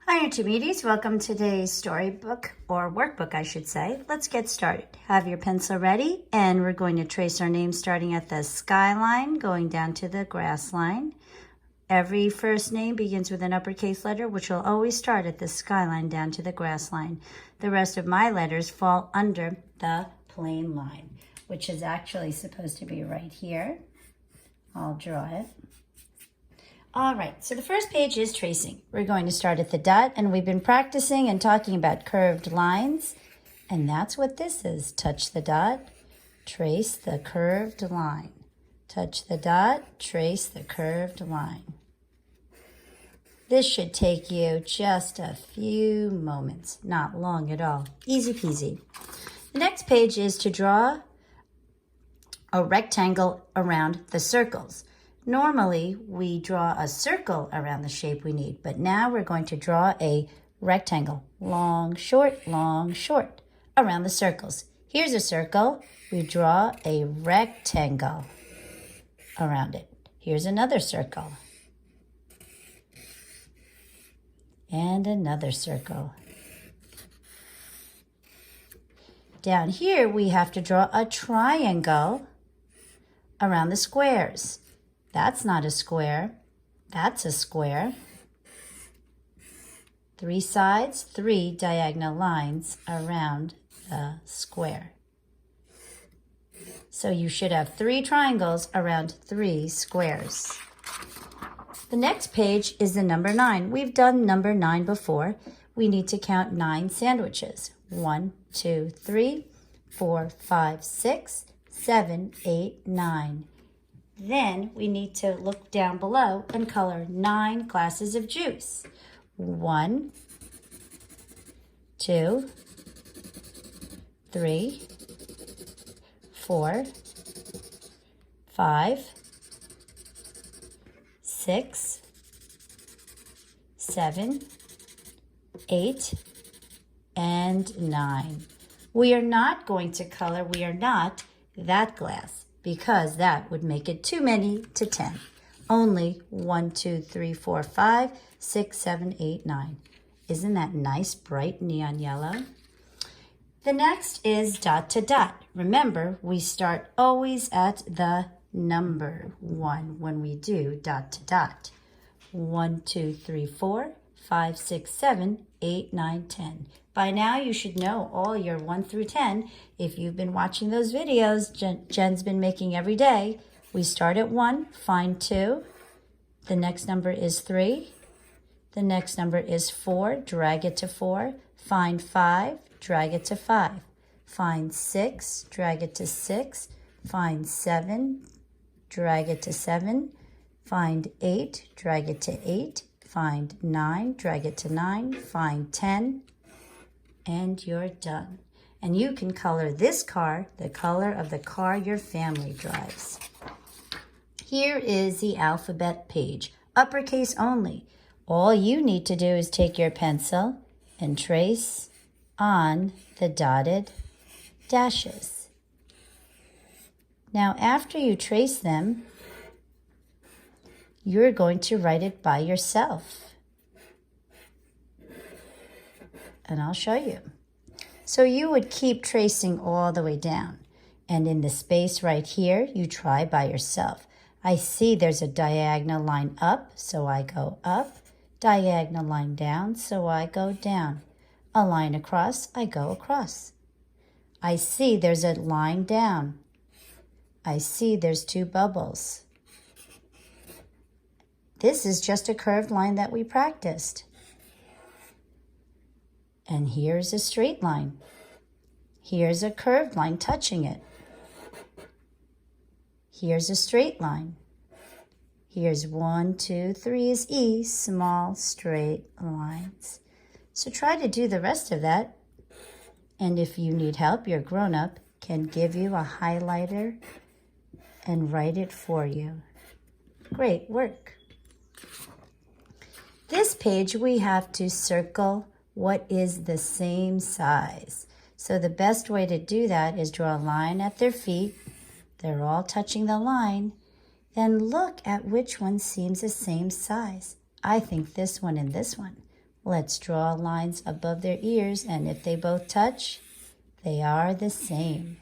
Hi Intermediates, welcome to today's storybook, or workbook I should say. Let's get started. Have your pencil ready, and we're going to trace our name starting at the skyline, going down to the grass line. Every first name begins with an uppercase letter, which will always start at the skyline down to the grass line. The rest of my letters fall under the plain line, which is actually supposed to be right here. I'll draw it. All right, so the first page is tracing. We're going to start at the dot, and we've been practicing and talking about curved lines, and that's what this is. Touch the dot, trace the curved line. Touch the dot, trace the curved line. This should take you just a few moments, not long at all. Easy peasy. The next page is to draw a rectangle around the circles. Normally, we draw a circle around the shape we need, but now we're going to draw a rectangle, long, short, around the circles. Here's a circle. We draw a rectangle around it. Here's another circle. And another circle. Down here, we have to draw a triangle around the squares. That's not a square. That's a square. 3 sides, 3 diagonal lines around the square. So you should have 3 triangles around 3 squares. The next page is the number 9. We've done number 9 before. We need to count 9 sandwiches. 1, 2, 3, 4, 5, 6, 7, 8, 9. Then we need to look down below and color 9 glasses of juice. 1, 2, 3, 4, 5, 6, 7, 8, and 9. We are not going to color, that glass, because that would make it too many to 10. Only 1, 2, 3, 4, 5, 6, 7, 8, 9. Isn't that nice, bright neon yellow? The next is dot to dot. Remember, we start always at the number 1 when we do dot to dot. 1, 2, 3, 4, 5, 6, 7, 8, 9, 10. By now, you should know all your 1 through 10. If you've been watching those videos Jen's been making every day, we start at 1, find 2. The next number is 3. The next number is 4, drag it to 4. Find 5, drag it to 5. Find 6, drag it to 6. Find 7, drag it to 7. Find 8, drag it to 8. Find 9, drag it to 9. Find 10. And you're done. And you can color this car the color of the car your family drives. Here is the alphabet page, uppercase only. All you need to do is take your pencil and trace on the dotted dashes. Now, after you trace them, you're going to write it by yourself. And I'll show you. So you would keep tracing all the way down. And in the space right here, you try by yourself. I see there's a diagonal line up, so I go up. Diagonal line down, so I go down. A line across, I go across. I see there's a line down. I see there's 2 bubbles. This is just a curved line that we practiced. And here's a straight line. Here's a curved line touching it. Here's a straight line. Here's 1, 2, 3 is E, small straight lines. So try to do the rest of that. And if you need help, your grown-up can give you a highlighter and write it for you. Great work. This page we have to circle what is the same size. So the best way to do that is draw a line at their feet. They're all touching the line. Then look at which one seems the same size. I think this one and this one. Let's draw lines above their ears, and if they both touch, they are the same.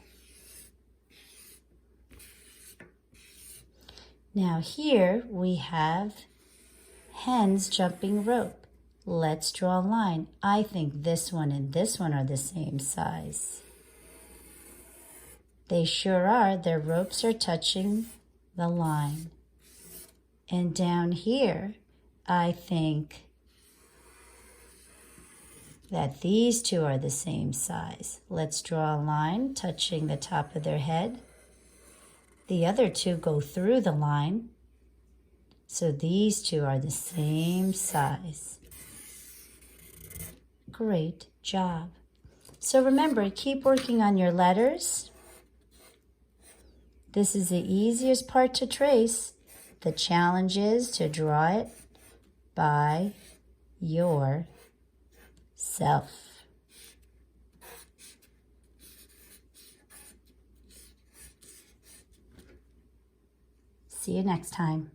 Now here we have hens jumping rope. Let's draw a line. I think this one and this one are the same size. They sure are. Their ropes are touching the line. And down here, I think that these two are the same size. Let's draw a line touching the top of their head. The other two go through the line. So these two are the same size. Great job. So remember, keep working on your letters. This is the easiest part to trace. The challenge is to draw it by yourself. See you next time.